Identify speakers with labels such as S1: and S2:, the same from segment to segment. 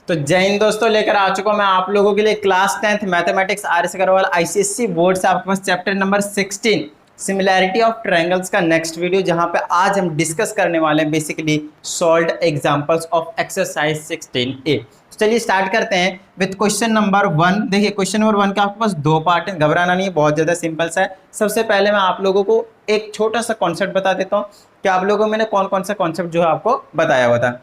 S1: तो जय हिंद दोस्तों, लेकर आ चुका हूं मैं आप लोगों के लिए class 10th mathematics RS. Agarwal ICSC board से आपके पास chapter number 16 similarity of triangles का नेक्स्ट वीडियो, जहां पे आज हम डिस्कस करने वाले हैं basically solved examples of exercise 16A। तो चलिए स्टार्ट करते हैं विद क्वेश्चन नंबर 1। देखिए क्वेश्चन नंबर 1 का आपके पास दो पार्ट है, घबराना नहीं है, बहुत ज्यादा सिंपल सा है। सबसे पहले मैं आप लोगों को एक छोटा सा कॉन्सेप्ट बता देता हूँ कि आप लोगों को मैंने कौन कौन सा कॉन्सेप्ट जो है आपको बताया हुआ था।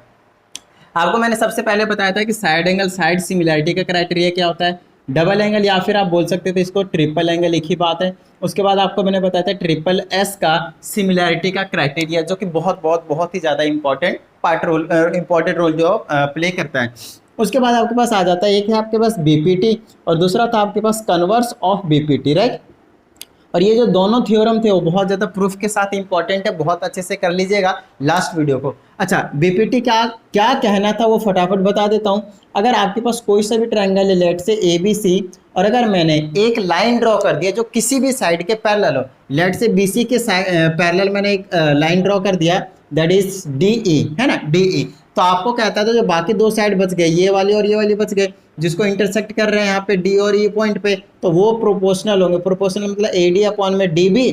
S1: आपको मैंने सबसे पहले बताया था कि साइड एंगल साइड सिमिलैरिटी का क्राइटेरिया क्या होता है, डबल एंगल या फिर आप बोल सकते थे इसको ट्रिपल एंगल, एक ही बात है। उसके बाद आपको मैंने बताया था ट्रिपल एस का सिमिलैरिटी का क्राइटेरिया, जो कि बहुत ही ज़्यादा इंपॉर्टेंट रोल जो प्ले करता है। उसके बाद आपके पास आ जाता है, एक है आपके पास बीपीटी और दूसरा था आपके पास कन्वर्स ऑफ बीपीटी, राइट। और ये जो दोनों थ्योरम थे वो बहुत ज़्यादा प्रूफ के साथ इंपॉर्टेंट है, बहुत अच्छे से कर लीजिएगा लास्ट वीडियो को। अच्छा, बीपीटी क्या क्या कहना था वो फटाफट बता देता हूँ। अगर आपके पास कोई सा भी ट्रायंगल है, लेट से ABC, और अगर मैंने एक लाइन ड्रॉ कर दिया जो किसी भी साइड के पैरेलल हो, लेट से BC के पैरेलल मैंने एक लाइन ड्रॉ कर दिया, दैट इज DE, है ना, DE। तो आपको कहता था जो बाकी दो साइड बच गए, ये वाली और ये वाली बच गए, जिसको इंटरसेक्ट कर रहे हैं यहाँ पे D और E पॉइंट पे, तो वो प्रोपोर्शनल होंगे। प्रोपोर्शनल मतलब AD अपॉन में DB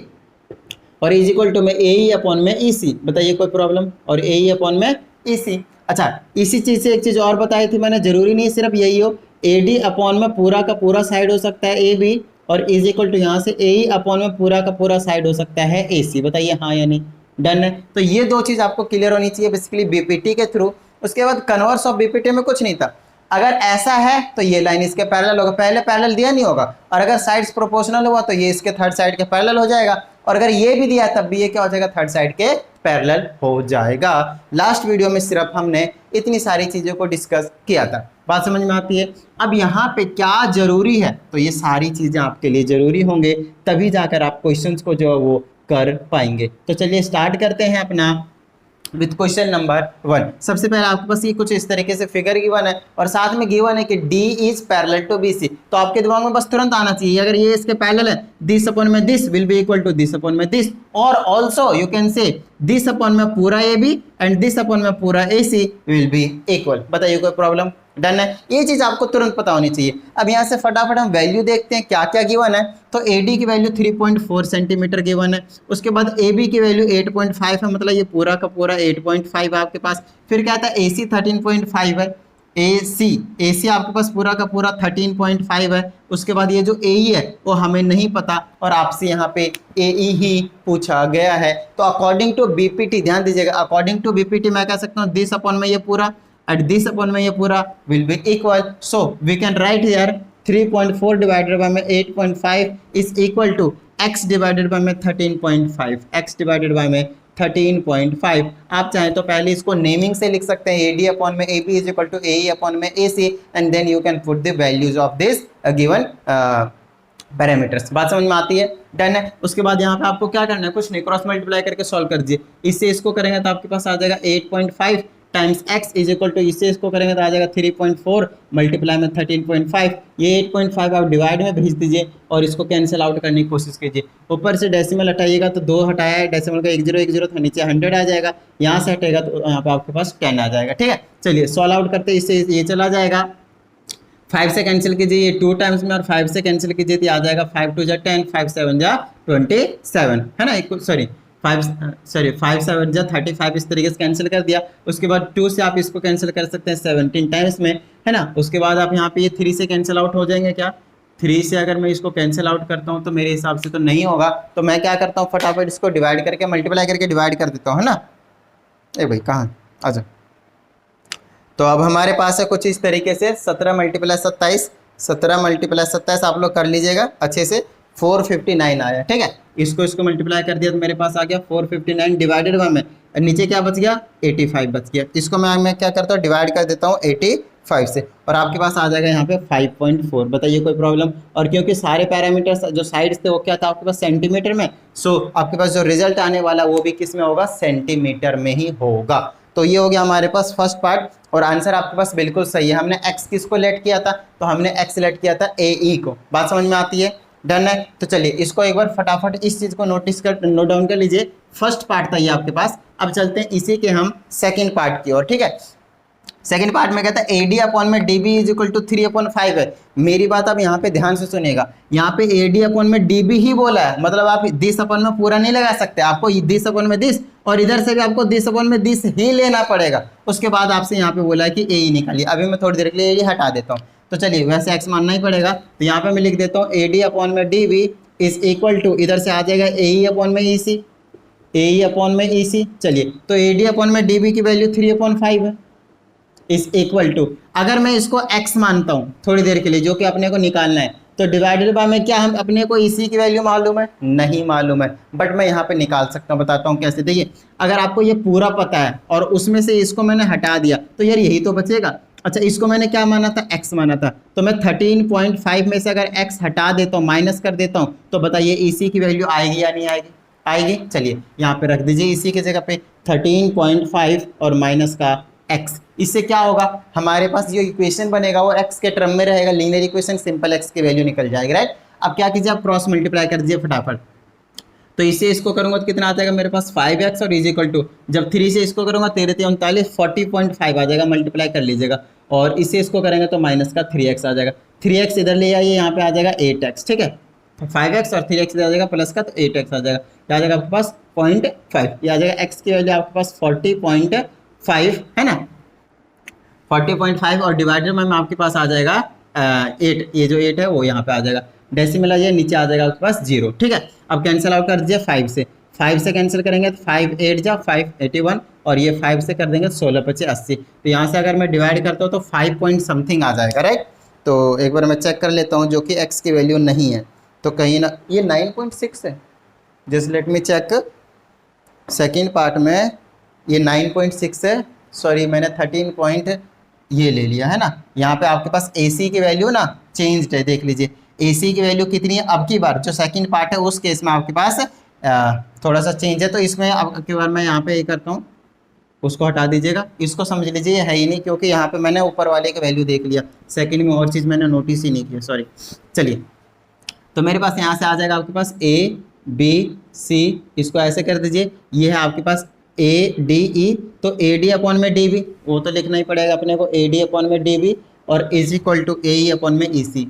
S1: और इज इक्वल टू में AE अपॉन में EC। बताइए कोई प्रॉब्लम? और AE अपॉन में EC। अच्छा, इसी चीज से एक चीज और बताई थी मैंने, जरूरी नहीं सिर्फ यही हो, AD अपॉन में पूरा का पूरा साइड हो सकता है AB, और इज इक्वल टू यहाँ से AE अपॉन में पूरा का पूरा साइड हो सकता है AC। बताइए हाँ या नहीं? डन है। तो ये दो चीज आपको क्लियर होनी चाहिए बेसिकली बीपीटी के थ्रू। उसके बाद कन्वर्स ऑफ बीपीटी में कुछ नहीं था, अगर ऐसा है तो ये लाइन इसके पैरेलल होगा, पहले पैरेलल दिया नहीं होगा, और अगर साइड्स प्रोपोर्शनल हुआ तो ये इसके थर्ड साइड के पैरेलल हो जाएगा, और अगर ये भी दिया तब भी ये क्या हो जाएगा, थर्ड साइड के पैरेलल हो जाएगा। लास्ट वीडियो में सिर्फ हमने इतनी सारी चीजों को डिस्कस किया था, बात समझ में आती है। अब यहाँ पे क्या जरूरी है, तो ये सारी चीजें आपके लिए जरूरी होंगे, तभी जाकर आप क्वेश्चंस को जो है वो कर पाएंगे। तो चलिए स्टार्ट करते हैं अपना विथ क्वेश्चन नंबर 1। सबसे पहले आपके पास ये कुछ इस तरीके से फिगर गिवन है और साथ में गिवन है कि D is parallel to BC। तो आपके दिमाग में बस तुरंत आना चाहिए, अगर ये इसके पैरेलल है, दिस अपॉन में this will be equal to this upon में दिस, और also you can say this upon में पूरा AB एंड दिस अपॉन में पूरा AC विल बी इक्वल। बताइए कोई प्रॉब्लम? डन है। ये चीज आपको तुरंत पता होनी चाहिए। अब यहाँ से फटाफट हम वैल्यू देखते हैं क्या क्या गिवन है। तो AD की वैल्यू 3.4 सेंटीमीटर गिवन है, उसके बाद AB की वैल्यू 8.5 है, मतलब ये पूरा का पूरा 8.5 है आपके पास। फिर क्या था, AC 13.5 है, AC आपके पास पूरा का पूरा 13.5 है। उसके बाद ये जो AE है वो हमें नहीं पता, और आपसे यहाँ पे AE ही पूछा गया है। तो अकॉर्डिंग टू BPT, ध्यान दीजिएगा, अकॉर्डिंग टू BPT मैं कह सकता हूँ दिस अपॉन में ये पूरा at this upon में ये पूरा will be equal, so we can write here 3.4 divided by में 8.5 is equal to x divided by में 13.5, x divided by में 13.5। आप चाहें तो पहले इसको नेमिंग से लिख सकते हैं, AD अपॉन में AB is equal to AE upon में AC, and then you can put the values of this given parameters. बात समझ में आती है? डन है। उसके बाद यहाँ पे आपको क्या करना है, कुछ नहीं, क्रॉस मल्टीप्लाई करके सॉल्व कर दीजिए। इससे इसको करेंगे तो आपके पास आ जाएगा 8.5 times x is equal to, इससे इसको करेंगे तो आ जाएगा 3.4 मल्टीप्लाई में 13.5। ये 8.5 आप डिवाइड में भेज दीजिए और इसको कैंसिल आउट करने की कोशिश कीजिए। ऊपर से डेसिमल हटाइएगा तो 2 हटाया है, डेसिमल का 1010 था, नीचे 100 आ जाएगा, यहाँ से हटेगा तो यहाँ पे आपके पास 10 आ जाएगा। ठीक है, चलिए सॉल्व आउट करते हैं। इससे ये चला जाएगा, 5 से कैंसिल कीजिए, ये 2 टाइम्स में, और 5 से कैंसिल कीजिए तो आ जाएगा 5 2 जा 10, 5 7 जा 27, है ना, सॉरी 5 7 जा 35, इस तरीके से कैंसिल कर दिया। उसके बाद 2 से आप इसको कैंसिल कर सकते हैं 17 टाइम्स में, है ना। उसके बाद आप यहाँ पे ये 3 से कैंसिल आउट हो जाएंगे क्या, 3 से अगर मैं इसको कैंसिल आउट करता हूँ तो मेरे हिसाब से तो नहीं होगा, तो मैं क्या करता हूँ, फटाफट इसको डिवाइड करके मल्टीप्लाई करके डिवाइड कर देता हूँ, है ना। ए भाई कहाँ, आजा। तो अब हमारे पास है कुछ इस तरीके से 17 मल्टीप्लाई 27, 17 मल्टीप्लाई 27 आप लोग कर लीजिएगा अच्छे से, 459 आया। ठीक है, इसको मल्टीप्लाई कर दिया तो मेरे पास आ गया 459 डिवाइडेड बाय में, नीचे क्या बच गया, 85 बच गया। इसको मैं क्या करता हूँ, डिवाइड कर देता हूँ 85 से, और आपके पास आ जाएगा यहाँ पे 5.4। बताइए कोई प्रॉब्लम? और क्योंकि सारे पैरामीटर्स जो साइड्स थे वो क्या था आपके पास, सेंटीमीटर में, सो आपके पास जो रिजल्ट आने वाला वो भी किस में होगा, सेंटीमीटर में ही होगा। तो ये हो गया हमारे पास फर्स्ट पार्ट, और आंसर आपके पास बिल्कुल सही है। हमने x किसको लेट किया था, तो हमने x लेट किया था AE को। बात समझ में आती है? डन है। तो चलिए इसको एक बार फटाफट इस चीज को नोट डाउन कर लीजिए। फर्स्ट पार्ट था ये आपके पास। अब चलते हैं इसी के हम सेकंड पार्ट की ओर। ठीक है, सेकंड पार्ट में कहता है AD अपॉन में DB इज इक्वल टू 3/5 है। मेरी बात आप यहाँ पे ध्यान से सुनिएगा, यहाँ पे AD अपॉन में DB ही बोला है, मतलब आप दिस अपॉन में पूरा नहीं लगा सकते, आपको दिस अपॉन में दिस और इधर से भी आपको दिस अपॉन में दिस ही लेना पड़ेगा। उसके बाद आपसे यहाँ पे बोला है कि AE निकालिए। अभी मैं थोड़ी देर के लिए AD हटा देता हूँ, तो चलिए वैसे एक्स मानना ही पड़ेगा, तो यहाँ पे मैं लिख देता हूँ AD अपॉन में DB इज इक्वल टू, इधर से आ जाएगा AE अपॉन में EC, AE अपॉन में EC। चलिए तो AD अपॉन में DB की वैल्यू 3/5 है, इज इक्वल टू, अगर मैं इसको x मानता हूँ थोड़ी देर के लिए, जो कि अपने को निकालना है, तो डिवाइडेड बाय में क्या हम अपने को EC की वैल्यू मालूम है? नहीं मालूम है, बट मैं यहाँ पे निकाल सकता हूँ, बताता हूँ कैसे। देखिए अगर आपको ये पूरा पता है और उसमें से इसको मैंने हटा दिया तो यार यही तो बचेगा। अच्छा इसको मैंने क्या माना था? x माना था, तो मैं 13.5 में से अगर x हटा देता हूँ, माइनस कर देता हूँ, तो बताइए EC की वैल्यू आएगी या नहीं आएगी? आएगी। चलिए यहाँ पे रख दीजिए EC की जगह पे 13.5 और माइनस का x। इससे क्या होगा, हमारे पास जो इक्वेशन बनेगा वो x के टर्म में रहेगा, लीनियर इक्वेशन, सिंपल x की वैल्यू निकल जाएगी, राइट। अब क्या कीजिए, आप क्रॉस मल्टीप्लाई कर दीजिए फटाफट, तो इससे इसको करूंगा तो कितना आ जाएगा मेरे पास 5x और इज इक्वल टू, जब 3 से इसको करूंगा 13 3 39 40.5 आ जाएगा, मल्टीप्लाई कर लीजिएगा, और इससे इसको करेंगे तो माइनस का 3x आ जाएगा। 3x इधर ले आइए, यहाँ पे आ जाएगा 8x, ठीक है, 5x और 3x इधर आ जाएगा प्लस का, तो 8x आ जाएगा, क्या आ जाएगा आपके पास 0.5, ये आ जाएगा x की वैल्यू आपके पास 40.5 है ना, 40.5 और डिवाइडर में आपके पास आ जाएगा 8, ये जो 8 है वो यहाँ पे आ जाएगा, डेसिमल आ जाएगा, नीचे आ जाएगा आपके पास 0, ठीक है। अब कैंसिल आउट कर दीजिए 5 से कैंसिल करेंगे तो 5 8 जा 5 81 और ये 5 से कर देंगे 16 5 80, तो यहाँ से अगर मैं डिवाइड करता हूँ तो 5 पॉइंट समथिंग आ जाएगा, राइट। तो एक बार मैं चेक कर लेता हूँ, जो कि x की वैल्यू नहीं है, तो कहीं ना ये 9.6 है, just let me check, second part में ये 9.6 है, सॉरी मैंने 13 पॉइंट ये ले लिया है ना। यहाँ पे आपके पास AC की वैल्यू ना चेंज्ड है, देख लीजिए AC की वैल्यू कितनी है, अब की बार जो सेकंड पार्ट है उस केस में आपके पास थोड़ा सा चेंज है, तो इसमें अब की बार मैं यहाँ पे ये करता हूँ, उसको हटा दीजिएगा, इसको समझ लीजिए ये है ही नहीं, क्योंकि यहाँ पे मैंने ऊपर वाले की वैल्यू देख लिया, सेकंड में और चीज़ मैंने नोटिस ही नहीं किया, सॉरी। चलिए तो मेरे पास यहाँ से आ जाएगा आपके पास A B C, इसको ऐसे कर दीजिए, ये है आपके पास ADE, तो AD अपॉन में DB वो तो लिखना ही पड़ेगा अपने को, AD अपॉन में DB और is equal to AE upon में EC,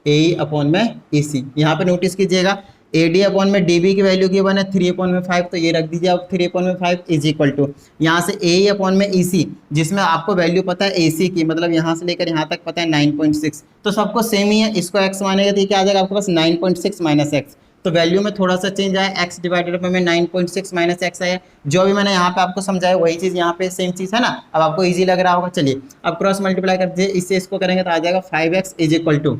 S1: AE अपॉन में EC। यहाँ पे नोटिस कीजिएगा AD अपॉन में DB की वैल्यू की बने 3/5, तो ये रख दीजिए आप 3/5 इज इक्वल टू, यहाँ से AE अपॉन में EC, जिसमें आपको वैल्यू पता है AC की, मतलब यहाँ से लेकर यहाँ तक पता है 9.6, तो सबको सेम ही है, इसको x मानेगा तो ये क्या आ जाएगा आपके पास 9.6 माइनस x, तो वैल्यू में थोड़ा सा चेंज आया, x डिवाइडेड बाय में 9.6 माइनस x आया, जो भी मैंने यहाँ पे आपको समझाया वही चीज़ यहाँ पे सेम चीज़ है ना, अब आपको इजी लग रहा होगा। चलिए अब क्रॉस मल्टीप्लाई कर दीजिए, इससे इसको करेंगे तो आ जाएगा 5x इज इक्वल टू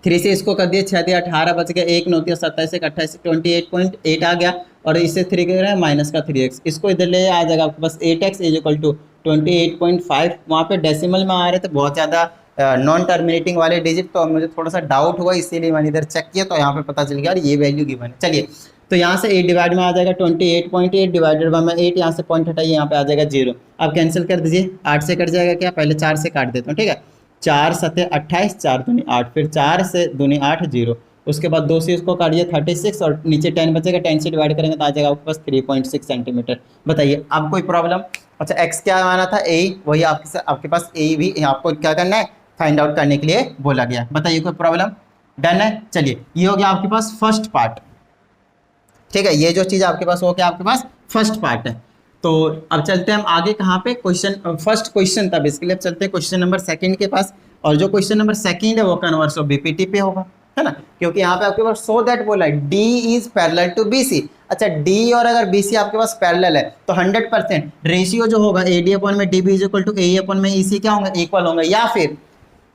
S1: 3 से इसको कर दिए 6 दिया 18 बच गया, 1 9 27 से 28 28.8 आ गया, और इससे 3 कर रहा है माइनस का 3x, इसको इधर ले आ जाएगा आपके पास 8x इज इक्वल टू 28.5। वहाँ पे डेसिमल में आ रहे थे बहुत ज़्यादा नॉन टर्मिनेटिंग वाले डिजिट, तो मुझे थोड़ा सा डाउट हुआ, इसीलिए मैंने इधर चेक किया, तो यहाँ पे पता चल गया और ये वैल्यू गिवन है। चलिए तो यहाँ से 8 डिवाइड में आ जाएगा 28.8 डिवाइडेड बाय में 8, यहाँ से पॉइंट हटाइए, यहाँ पे आ जाएगा 0। अब कैंसिल कर दीजिए, 8 से कट जाएगा क्या, पहले 4 से काट देता हूँ, ठीक है, 4 7 28 4 दूनी 8, फिर 4 से दूनी 8 0, उसके बाद 2 से इसको काटिए 36 और नीचे 10 बचेगा, 10 से डिवाइड करेंगे तो आ जाएगा आपके पास 3.6 सेंटीमीटर। बताइए अब कोई प्रॉब्लम? अच्छा x क्या माना था A, वही आपके पास A भी आपको क्या करना है, फाइंड आउट करने के लिए बोला गया। बताइए कोई प्रॉब्लम? डन है। चलिए ये हो गया आपके पास फर्स्ट पार्ट, ठीक है, ये जो चीज़ आपके पास हो गया आपके पास फर्स्ट पार्ट है। तो अब चलते हैं हम आगे कहाँ पे, क्वेश्चन फर्स्ट क्वेश्चन था बेसिकली, अब चलते हैं क्वेश्चन नंबर सेकंड के पास, और जो क्वेश्चन नंबर सेकंड है वो कन्वर्स ऑफ BPT पे होगा, है ना, क्योंकि यहाँ पे आपके पास सो दैट बोला है D is parallel to BC। अच्छा D और अगर BC आपके पास पैरेलल है तो 100% रेशियो जो होगा AD अपॉन में DB is equal to AE upon में EC क्या होंगे, इक्वल होंगे, या फिर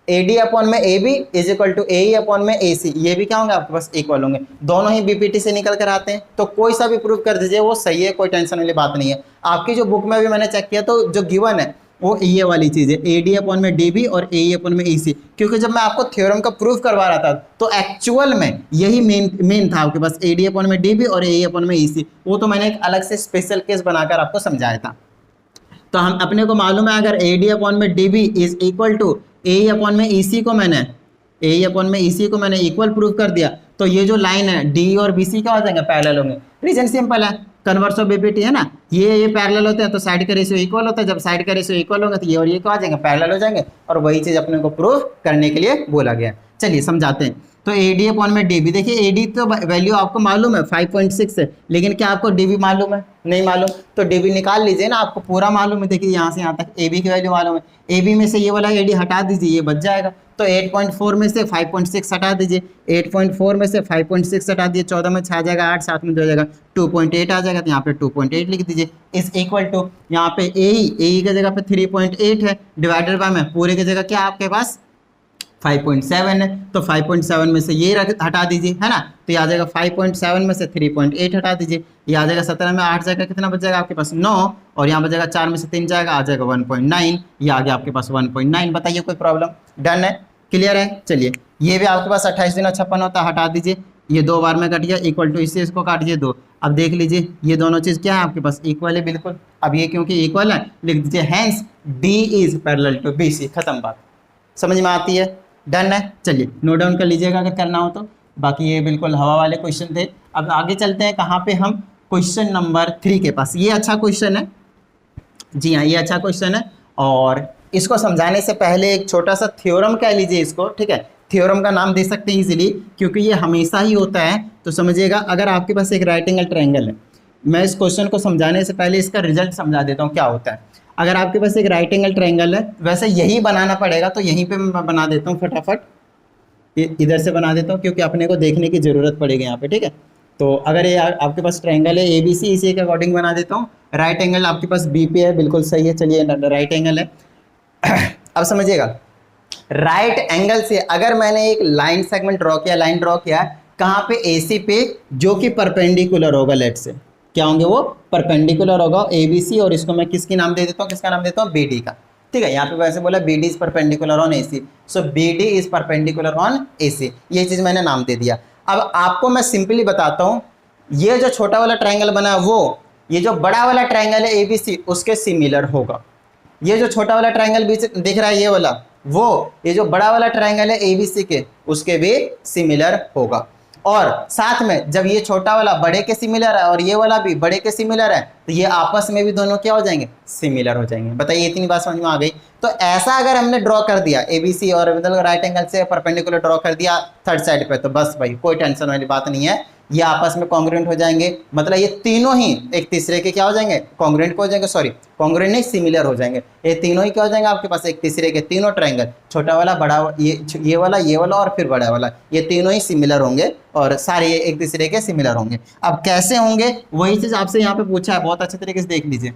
S1: AD अपॉन में AB is equal to AE upon में AC, ये भी क्या होंगे आपके पास, इक्वल होंगे, दोनों ही BPT से निकल कर आते हैं, तो कोई सा भी प्रूव कर दीजिए वो सही है, कोई टेंशन वाली बात नहीं है। आपकी जो बुक में भी मैंने चेक किया तो जो गिवन है वो ये वाली चीज़ है, AD अपॉन में DB और AE अपॉन में EC, क्योंकि जब मैं आपको थ्योरम का प्रूफ करवा रहा था तो एक्चुअल में यही मेन था आपके पास, AD अपॉन में DB और AE अपॉन में EC, वो तो मैंने एक अलग से स्पेशल केस बनाकर आपको समझाया था। तो हम अपने को मालूम है अगर AD अपॉन में DB is equal to AE upon में EC को मैंने AE अपॉन में EC को मैंने इक्वल प्रूफ कर दिया, तो ये जो लाइन है D और BC क्या हो जाएंगे, पैरेलल होंगे। रीजन सिंपल है, कन्वर्स ऑफ बीपीटी है ना, ये पैरेलल होते हैं तो साइड का रेशियो इक्वल होता है, जब साइड का रेशियो इक्वल होगा तो ये और ये क्या आ जाएंगे, पैरेलल हो जाएंगे, और वही चीज अपने को प्रूव करने के लिए बोला गया। चलिए समझाते हैं। तो AD अपॉन में DB, देखिए AD तो वैल्यू आपको मालूम है 5.6 है, लेकिन क्या आपको DB मालूम है, नहीं मालूम, तो DB निकाल लीजिए ना, आपको पूरा मालूम है। देखिए यहाँ से यहाँ तक AB की वैल्यू मालूम है, AB में से ये वाला AD हटा दीजिए, ये बच जाएगा। तो 8.4 में से 5.6 हटा दीजिए, 8.4 में से 5.6 हटा दीजिए, 14 में 6 आ जाएगा, 8 7 में 2 हो जाएगा, 2.8 आ जाएगा, तो यहाँ पे 2.8 लिख दीजिए इज इक्वल टू, यहाँ पे AE की जगह पे 3.8 है, डिवाइडेड बाय में पूरे की जगह क्या आपके पास 5.7 है, तो 5.7 में से ये हटा दीजिए, है ना, तो ये आ जाएगा 5.7 में से 3.8 हटा दीजिए, ये आ जाएगा 17 में 8 जाएगा, कितना बच जाएगा आपके पास 9, और यहाँ बच जाएगा 4 में से 3 जाएगा, आ जाएगा 1.9, ये आ गया आपके पास 1.9। बताइए कोई प्रॉब्लम? डन है, क्लियर है। चलिए ये भी आपके पास 28 दिन 56 होता है, हटा दीजिए, ये 2 बार में कट गया, इक्वल टू इससे इसको काटिए 2। अब देख लीजिए ये दोनों चीज़ क्या है आपके पास, इक्वल है बिल्कुल। अब ये क्योंकि इक्वल है लिख दीजिए hence D is parallel to BC, खत्म बात, समझ में आती है? डन है। चलिए नोट डाउन कर लीजिएगा अगर करना हो तो, बाकी ये बिल्कुल हवा वाले क्वेश्चन थे। अब आगे चलते हैं कहाँ पे, हम क्वेश्चन नंबर 3 के पास। ये अच्छा क्वेश्चन है, जी हाँ ये अच्छा क्वेश्चन है, और इसको समझाने से पहले एक छोटा सा थ्योरम कह लीजिए इसको, ठीक है, थ्योरम का नाम दे सकते हैं इजीली, क्योंकि ये हमेशा ही होता है। तो समझिएगा, अगर आपके पास एक राइट एंगल ट्रायंगल है, मैं इस क्वेश्चन को समझाने से पहले इसका रिजल्ट समझा देता हूँ क्या होता है। अगर आपके पास एक राइट एंगल ट्रायंगल है, वैसे यही बनाना पड़ेगा, तो यहीं पे मैं बना देता हूँ फटाफट, इधर से बना देता हूँ क्योंकि अपने को देखने की ज़रूरत पड़ेगी यहाँ पे, ठीक है। तो अगर ये आपके पास ट्रायंगल है ABC, इसी के अकॉर्डिंग बना देता हूँ। राइट एंगल आपके पास B पे है, बिल्कुल सही है, चलिए राइट एंगल है। अब समझिएगा, राइट एंगल से अगर मैंने एक लाइन सेगमेंट ड्रॉ किया, लाइन ड्रॉ किया कहाँ पे, AC पे, जो कि परपेंडिकुलर होगा, लेट से क्या होंगे वो, परपेंडिकुलर होगा ABC, और इसको मैं किसकी नाम दे देता हूँ, किसका नाम देता हूँ, BD का, ठीक है। यहाँ पे वैसे बोला BD is perpendicular on AC, so BD is perpendicular on AC, ये चीज़ मैंने नाम दे दिया। अब आपको मैं सिंपली बताता हूँ, ये जो छोटा वाला ट्रायंगल बना वो, ये जो बड़ा वाला ट्रायंगल है ABC उसके सिमिलर होगा। ये जो छोटा वाला ट्रायंगल बीच दिख रहा है ये वाला, वो ये जो बड़ा वाला ट्रायंगल है ABC के, उसके भी सिमिलर होगा। और साथ में जब ये छोटा वाला बड़े के सिमिलर है और ये वाला भी बड़े के सिमिलर है, तो ये आपस में भी दोनों क्या हो जाएंगे, सिमिलर हो जाएंगे। बताइए इतनी बात समझ में आ गई? तो ऐसा अगर हमने ड्रॉ कर दिया ABC और मतलब राइट एंगल से परपेंडिकुलर ड्रॉ कर दिया थर्ड साइड पे, तो बस भाई कोई टेंशन वाली बात नहीं है, ये आपस में कॉन्ग्रुएंट हो जाएंगे, मतलब ये तीनों ही एक तीसरे के क्या हो जाएंगे, कॉन्ग्रुएंट हो जाएंगे, सॉरी कॉन्ग्रुएंट नहीं सिमिलर हो जाएंगे। ये तीनों ही क्या हो जाएंगे आपके पास, एक तीसरे के, तीनों ट्रायंगल, छोटा वाला बड़ा, ये वाला और फिर बड़ा वाला, ये तीनों ही सिमिलर होंगे और सारे एक तीसरे के सिमिलर होंगे। अब कैसे होंगे, वही चीज आपसे यहाँ पे पूछा है, बहुत अच्छे तरीके से देख लीजिए।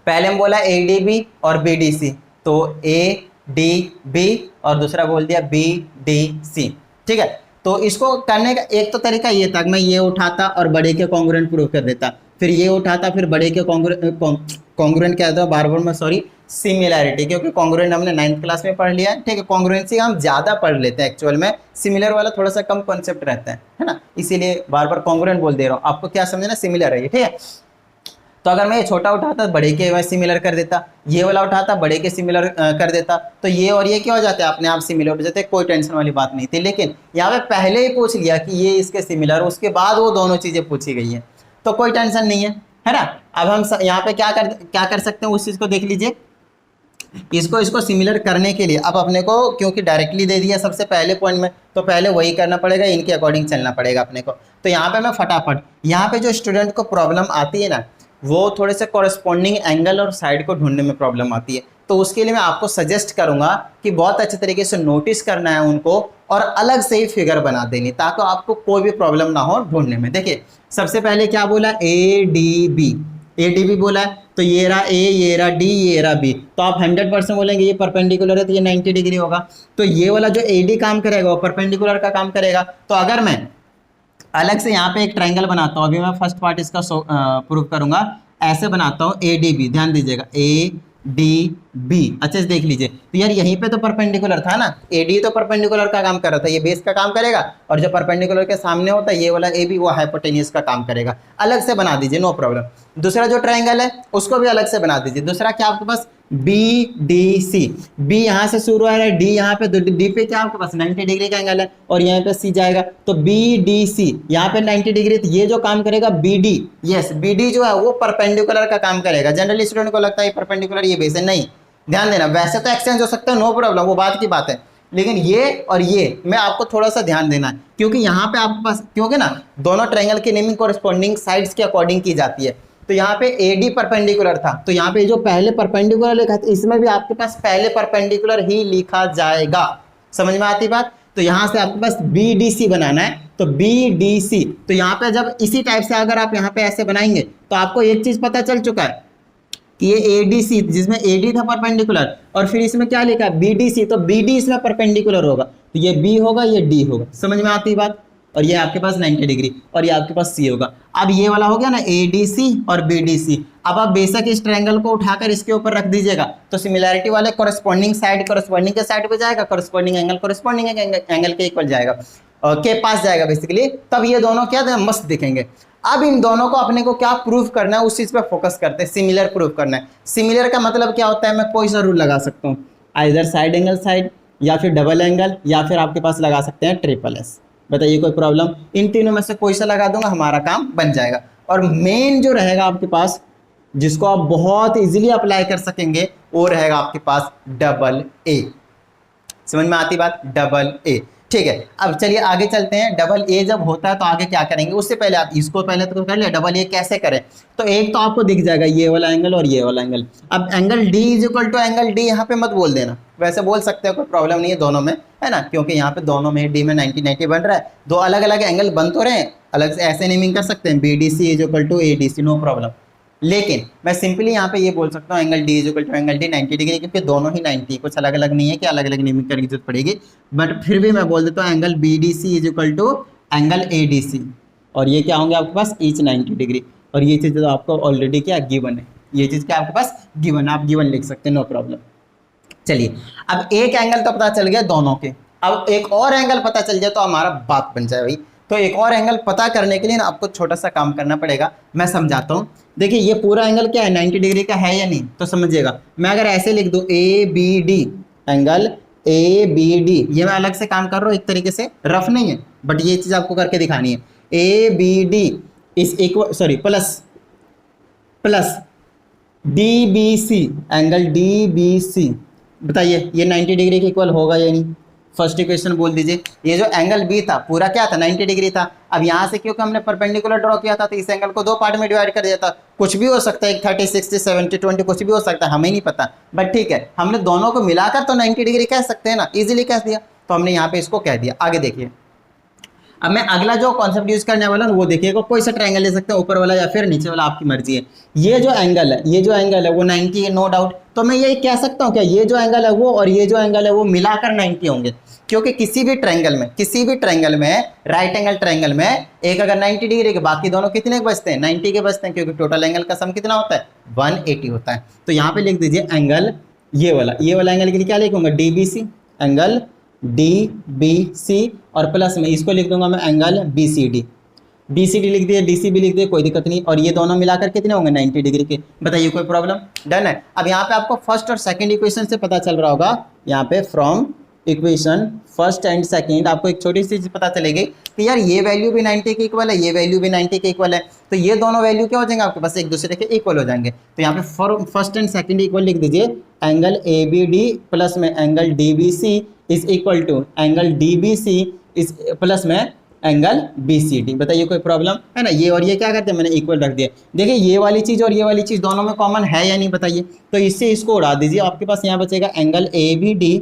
S1: पहले हम बोला ADB और BDC, तो ADB और दूसरा बोल दिया BDC, ठीक है। तो इसको करने का एक तो तरीका ये था, मैं ये उठाता और बड़े के कॉन्ग्रुएंट प्रूव कर देता, फिर ये उठाता फिर बड़े के कॉन्ग्रुएंट कहता हूँ बार बार मैं, सॉरी सिमिलैरिटी, क्योंकि कॉन्ग्रुएंट हमने 9th क्लास में पढ़ लिया है, ठीक है। कॉन्ग्रुएंसी हम ज़्यादा पढ़ लेते हैं एक्चुअल में, सिमिलर वाला थोड़ा सा कम कॉन्सेप्ट रहता है ना, इसीलिए बार बार कॉन्ग्रुएंट बोल दे रहा हूँ, आपको क्या समझना, सिमिलर है ये, ठीक है। तो अगर मैं ये छोटा उठाता बड़े के सिमिलर कर देता, ये वाला उठाता बड़े के सिमिलर कर देता, तो ये और ये क्या हो जाते हैं, अपने आप सिमिलर हो जाते, कोई टेंशन वाली बात नहीं थी। लेकिन यहाँ पे पहले ही पूछ लिया कि ये इसके सिमिलर, उसके बाद वो दोनों चीज़ें पूछी गई हैं, तो कोई टेंशन नहीं है ना। अब हम यहाँ पे क्या कर सकते हैं, उस चीज़ को देख लीजिए। इसको सिमिलर करने के लिए अब अपने को, क्योंकि डायरेक्टली दे दिया सबसे पहले पॉइंट में, तो पहले वही करना पड़ेगा, इनके अकॉर्डिंग चलना पड़ेगा अपने को। तो यहाँ पे मैं फटाफट, यहाँ पे जो स्टूडेंट को प्रॉब्लम आती है ना, वो थोड़े से कॉरेस्पॉन्डिंग एंगल और साइड को ढूंढने में प्रॉब्लम आती है, तो उसके लिए मैं आपको सजेस्ट करूंगा कि बहुत अच्छे तरीके से नोटिस करना है उनको और अलग से ही फिगर बना देनी, ताकि आपको कोई भी प्रॉब्लम ना हो ढूंढने में। देखिए सबसे पहले क्या बोला, ADB बोला है, तो ये रहा A, ये रहा D, ये रहा B, तो आप 100% बोलेंगे ये परपेंडिकुलर है, तो ये 90 डिग्री होगा। तो ये वाला जो AD काम करेगा वो परपेंडिकुलर का काम करेगा। तो अगर मैं अलग से यहाँ पे एक ट्रायंगल बनाता हूँ, अभी मैं फर्स्ट पार्ट इसका प्रूव करूंगा, ऐसे बनाता हूँ ADB, ध्यान दीजिएगा ADB, अच्छे से देख लीजिए। तो यार यहीं पे तो परपेंडिकुलर था ना, AD तो परपेंडिकुलर का काम कर रहा था, ये बेस का काम करेगा, और जो परपेंडिकुलर के सामने होता है ये वाला AB, वो हाइपोटेन्यूस का काम करेगा। अलग से बना दीजिए, नो प्रॉब्लम। दूसरा जो ट्रायंगल है उसको भी अलग से बना दीजिए। दूसरा क्या आपके पास, बी डी सी, बी यहाँ से शुरू आ रहा है, डी यहाँ पे, डी पे क्या आपके पास 90 डिग्री का एंगल है और यहाँ पे सी जाएगा, तो बी डी सी यहाँ पे 90 डिग्री, तो ये जो काम करेगा B D, yes B D जो है वो परपेंडिकुलर का काम करेगा। जनरली स्टूडेंट को लगता है परपेंडिकुलर ये बेस है, नहीं, ध्यान देना, वैसे तो एक्सचेंज हो सकता है, नो प्रॉब्लम, वो बात की बात है, लेकिन ये और ये में आपको थोड़ा सा ध्यान देना है, क्योंकि यहाँ पे आपके पास, क्योंकि ना दोनों ट्रायंगल की नेमिंग कोरिस्पोंडिंग साइड्स के अकॉर्डिंग की जाती है। तो यहाँ पे AD परपेंडिकुलर था, तो यहाँ पे जो पहले परपेंडिकुलर लिखा था इसमें भी आपके पास पहले परपेंडिकुलर ही लिखा जाएगा। समझ में आती बात? तो यहाँ से आपके पास BDC बनाना है, तो BDC, तो यहाँ पे जब इसी टाइप से अगर आप यहाँ पे ऐसे बनाएंगे तो आपको एक चीज पता चल चुका है कि ये ADC, जिसमें AD था परपेंडिकुलर और फिर इसमें क्या लिखा है BDC, तो BD इसमें परपेंडिकुलर होगा, तो ये B होगा, ये D होगा। समझ में आती बात? और ये आपके पास 90 डिग्री और ये आपके पास C होगा। अब ये वाला हो गया ना ADC और BDC। अब आप बेशक इस ट्रायंगल को उठाकर इसके ऊपर रख दीजिएगा, तो सिमिलैरिटी वाले कोरिस्पोंडिंग साइड कोरिस्पोंडिंग के साइड पे जाएगा, कोरिस्पोंडिंग एंगल कोरिस्पोंडिंग एंगल के इक्वल जाएगा, के पास जाएगा बेसिकली, तब ये दोनों क्या मस्त दिखेंगे। अब इन दोनों को अपने को क्या प्रूव करना है, उस चीज पे फोकस करते हैं, सिमिलर प्रूव करना है। सिमिलर का मतलब क्या होता है, मैं कोई सा रूल लगा सकता हूँ, आइदर साइड एंगल साइड, या फिर डबल एंगल, या फिर आपके पास लगा सकते हैं ट्रिपल एस। बताइए कोई प्रॉब्लम? इन तीनों में से कोई सा लगा दूंगा, हमारा काम बन जाएगा। और मेन जो रहेगा आपके पास, जिसको आप बहुत इजीली अप्लाई कर सकेंगे, वो रहेगा आपके पास डबल ए। समझ में आती बात? डबल ए, ठीक है। अब चलिए आगे चलते हैं। डबल ए जब होता है तो आगे क्या करेंगे, उससे पहले आप इसको पहले तो कर लिया, डबल ए कैसे करें। तो एक तो आपको दिख जाएगा ये वाला एंगल और ये वाला एंगल। अब angle D is equal to angle D यहाँ पे मत बोल देना, वैसे बोल सकते हो, कोई प्रॉब्लम नहीं है दोनों में, है ना, क्योंकि यहाँ पे दोनों में डी में 90-90 बन रहा है, दो अलग अलग एंगल बन तो रहे हैं, अलग से ऐसे नेमिंग कर सकते हैं, B D C is equal to A D C, no problem. लेकिन मैं सिंपली यहाँ पे ये बोल सकता हूँ angle D is equal to angle D 90 degree, क्योंकि दोनों ही 90, कुछ अलग अलग नहीं है कि अलग अलग नेमिंग करने की जरूरत पड़ेगी, बट फिर भी मैं बोल देता हूँ angle B D C is equal to angle A D C, और ये क्या होंगे आपके पास ईच 90 डिग्री। और ये चीज़ तो आपको ऑलरेडी क्या गिवन है, ये चीज़ क्या आपके पास गिवन, आप गिवन लिख सकते हैं, नो प्रॉब्लम। चलिए अब एक एंगल तो पता चल गया दोनों के, अब एक और एंगल पता चल जाए तो हमारा बात बन जाए भाई। तो एक और एंगल पता करने के लिए ना आपको छोटा सा काम करना पड़ेगा, मैं समझाता हूँ। देखिए ये पूरा एंगल क्या है, 90 डिग्री का है या नहीं, तो समझिएगा। मैं अगर ऐसे लिख दूँ A B D, angle A B D, ये मैं अलग से काम कर रहा हूँ, एक तरीके से रफ नहीं है, बट ये चीज़ आपको करके दिखानी है। A B D is equal, sorry plus D B C, angle D B C, बताइए ये 90 डिग्री के इक्वल होगा या नहीं। फर्स्ट इक्वेशन बोल दीजिए। ये जो एंगल बी था पूरा क्या था, 90 डिग्री था। अब यहाँ से क्योंकि हमने परपेंडिकुलर ड्रॉ किया था तो इस एंगल को दो पार्ट में डिवाइड कर दिया था, कुछ भी हो सकता है, 30 60 70 20 कुछ भी हो सकता है, हमें नहीं पता, बट ठीक है, हमने दोनों को मिलाकर तो 90 डिग्री कह सकते हैं ना, इजीली कह दिया, तो हमने यहाँ पे इसको कह दिया। आगे देखिए, अब मैं अगला जो कॉन्सेप्ट यूज करने वाला हूँ वो देखिएगा, कोई सा ट्रायंगल ले सकते हैं, ऊपर वाला या फिर नीचे वाला, आपकी मर्जी है। ये जो एंगल है वो 90 है, नो डाउट। तो मैं ये कह सकता हूँ क्या, ये जो एंगल है वो और ये जो एंगल है वो मिलाकर 90 होंगे, क्योंकि किसी भी ट्रायंगल में राइट एंगल ट्रायंगल में एक अगर 90 डिग्री के, बाकी दोनों कितने के बचते हैं, 90 के बचते हैं, क्योंकि टोटल एंगल का सम कितना होता है, 180 होता है। तो यहाँ पे लिख दीजिए एंगल ये वाला एंगल के लिए क्या लिखूंगा, DBC, एंगल DBC, और प्लस में इसको लिख दूंगा मैं एंगल BCD लिख दिए, DC भी लिख दिए, कोई दिक्कत नहीं। और ये दोनों मिलाकर कितने होंगे, 90 डिग्री के। बताइए कोई प्रॉब्लम? डन है। अब यहाँ पे आपको फर्स्ट और सेकंड इक्वेशन से पता चल रहा होगा, यहाँ पे from equation first and second आपको एक छोटी सी चीज पता चलेगी कि यार ये वैल्यू भी 90 के इक्वल है, ये वैल्यू भी 90 के इक्वल है, तो ये दोनों वैल्यू क्या हो जाएंगे आपके पास, एक दूसरे के इक्वल हो जाएंगे। तो यहाँ पे फर्स्ट एंड सेकंड इक्वल लिख दीजिए, एंगल ABD प्लस में angle DBC is equal to angle DBC is plus में एंगल BCD। बताइए कोई प्रॉब्लम है ना। ये और ये क्या करते हैं, मैंने इक्वल रख दिया। देखिए ये वाली चीज़ और ये वाली चीज़ दोनों में कॉमन है या नहीं, बताइए। तो इससे इसको उड़ा दीजिए, आपके पास यहाँ बचेगा angle ABD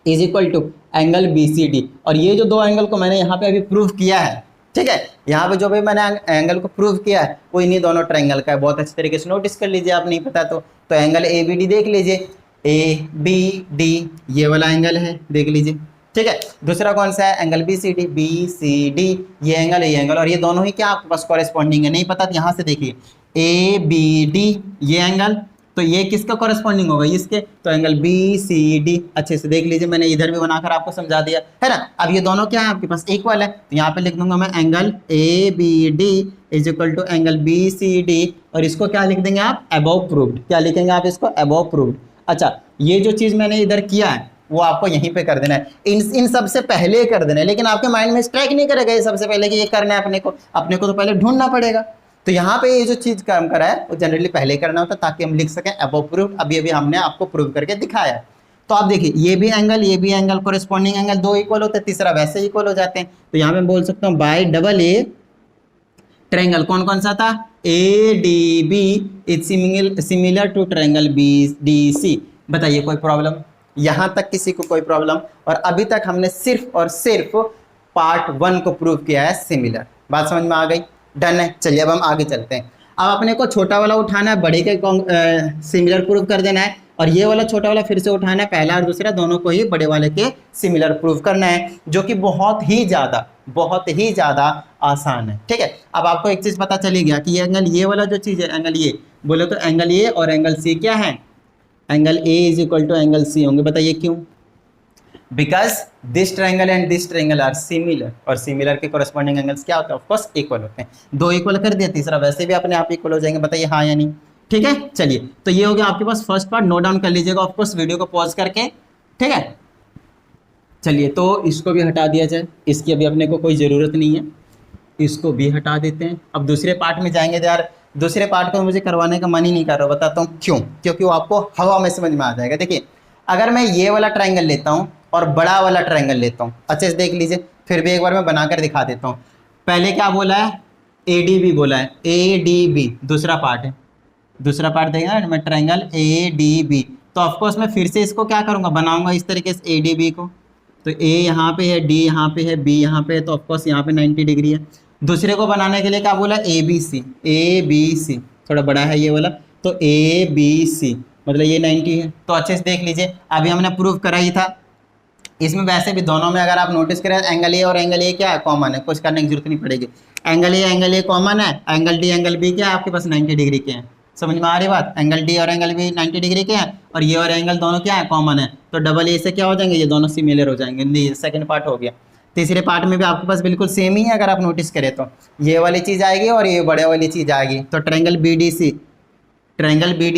S1: is equal to angle BCD। और ये जो दो एंगल को मैंने यहाँ पे अभी प्रूव किया है, ठीक है, यहाँ पे जो भी मैंने एंगल को प्रूव किया है वो इन्हीं दोनों ट्रायंगल का है। बहुत अच्छे तरीके से नोटिस कर लीजिए, आप नहीं पता तो एंगल ABD देख लीजिए, ABD ये वाला एंगल है, देख लीजिए, ठीक है। दूसरा कौन सा है, एंगल BCD ये एंगल, और ये दोनों ही क्या आपके पास कॉरेस्पॉन्डिंग है, नहीं पता तो यहाँ से देखिए ABD ये एंगल तो ये किसका कॉरेस्पॉन्डिंग होगा, इसके। तो एंगल बी सी डी अच्छे से देख लीजिए, मैंने इधर भी बनाकर आपको समझा दिया है ना। अब ये दोनों क्या है आपके पास, इक्वल है, तो यहाँ पे लिख दूंगा मैं angle A B D is equal to angle B C D, और इसको क्या लिख देंगे आप, अबव प्रूव्ड। क्या लिखेंगे आप इसको, अबव प्रूव्ड। अच्छा, ये जो चीज मैंने इधर किया है वो आपको यहीं पे कर देना है, इन सबसे पहले कर देना है, लेकिन आपके माइंड में स्ट्राइक नहीं करेगा ये सबसे पहले कि ये करना है अपने को तो पहले ढूंढना पड़ेगा। तो यहाँ पे ये जो चीज काम करा है वो जनरली पहले करना होता है ताकि हम लिख सकें अबव प्रूव्ड। अभी अभी हमने आपको प्रूव करके दिखाया है। तो आप देखिए ये भी एंगल कोरेस्पॉन्डिंग एंगल दो इक्वल होते हैं, तीसरा वैसे इक्वल हो जाते हैं। तो यहाँ पे बोल सकता हूँ बाय डबल ए ट्रायंगल कौन कौन सा था, A D B is similar to triangle B D C. बताइए कोई प्रॉब्लम, यहाँ तक किसी को कोई प्रॉब्लम। और अभी तक हमने सिर्फ और सिर्फ पार्ट 1 को प्रूव किया है सिमिलर। बात समझ में आ गई, डन है। चलिए अब हम आगे चलते हैं। अब अपने को छोटा वाला उठाना है, बड़े के सिमिलर प्रूव कर देना है, और ये वाला छोटा वाला फिर से उठाना है, पहला और दूसरा दोनों को ही बड़े वाले के सिमिलर प्रूव करना है, जो कि बहुत ही ज़्यादा आसान है। ठीक है, अब आपको एक चीज़ पता चली गया कि ये एंगल, ये वाला जो चीज़ है एंगल ये बोले तो एंगल ए और एंगल सी क्या है, angle A is equal to angle C होंगे। बताइए क्यों, because this triangle and this triangle are similar, और सिमिलर के कोरेस्पॉन्डिंग एंगल्स क्या होते हैं, ऑफ कोर्स इक्वल होते हैं। दो इक्वल कर दिया, तीसरा वैसे भी अपने आप इक्वल हो जाएंगे। बताइए हाँ या नहीं। ठीक है, चलिए तो ये हो गया आपके पास फर्स्ट पार्ट, नोट डाउन कर लीजिएगा ऑफ कोर्स वीडियो को पॉज करके। ठीक है, चलिए तो इसको भी हटा दिया जाए, इसकी अभी अपने को कोई ज़रूरत नहीं है, इसको भी हटा देते हैं। अब दूसरे पार्ट में जाएंगे। यार दूसरे पार्ट को मुझे करवाने का मन ही नहीं कर रहा, बताता हूँ क्यों, क्योंकि वो आपको हवा में समझ में आ जाएगा। देखिए अगर मैं ये वाला ट्रायंगल लेता हूँ और बड़ा वाला ट्रायंगल लेता हूँ, अच्छे से देख लीजिए, फिर भी एक बार मैं बनाकर दिखा देता हूँ। पहले क्या बोला है, ए डी बी बोला है, ए डी बी दूसरा पार्ट है, दूसरा पार्ट देगा ना मैं ट्रायंगल ए डी बी। तो ऑफकोर्स मैं फिर से इसको क्या करूँगा, बनाऊंगा इस तरीके से ए डी बी को। तो ए यहाँ पे है, डी यहाँ पे है, बी यहाँ पे है, तो ऑफकोर्स यहाँ पे 90 डिग्री है। दूसरे को बनाने के लिए क्या बोला, ए बी सी, थोड़ा बड़ा है ये वाला, तो ए बी सी मतलब ये 90 है। तो अच्छे से देख लीजिए, अभी हमने प्रूव करा ही था। इसमें वैसे भी दोनों में अगर आप नोटिस करें एंगल ए और एंगल ए क्या है, कॉमन है, कुछ करने की जरूरत नहीं पड़ेगी। एंगल ए कॉमन है, एंगल डी एंगल बी क्या है आपके पास 90 डिग्री के हैं। समझ में आ रही बात, एंगल डी और एंगल बी 90 डिग्री के हैं, और ये और एंगल दोनों क्या है, कॉमन है। तो डबल ए से क्या हो जाएंगे, ये दोनों सिमिलर हो जाएंगे। सेकंड पार्ट हो गया। तीसरे पार्ट में भी आपके पास बिल्कुल सेम ही है, अगर आप नोटिस करें तो ये वाली चीज़ आएगी और ये बड़े वाली चीज़ आएगी। तो ट्रायंगल बी डी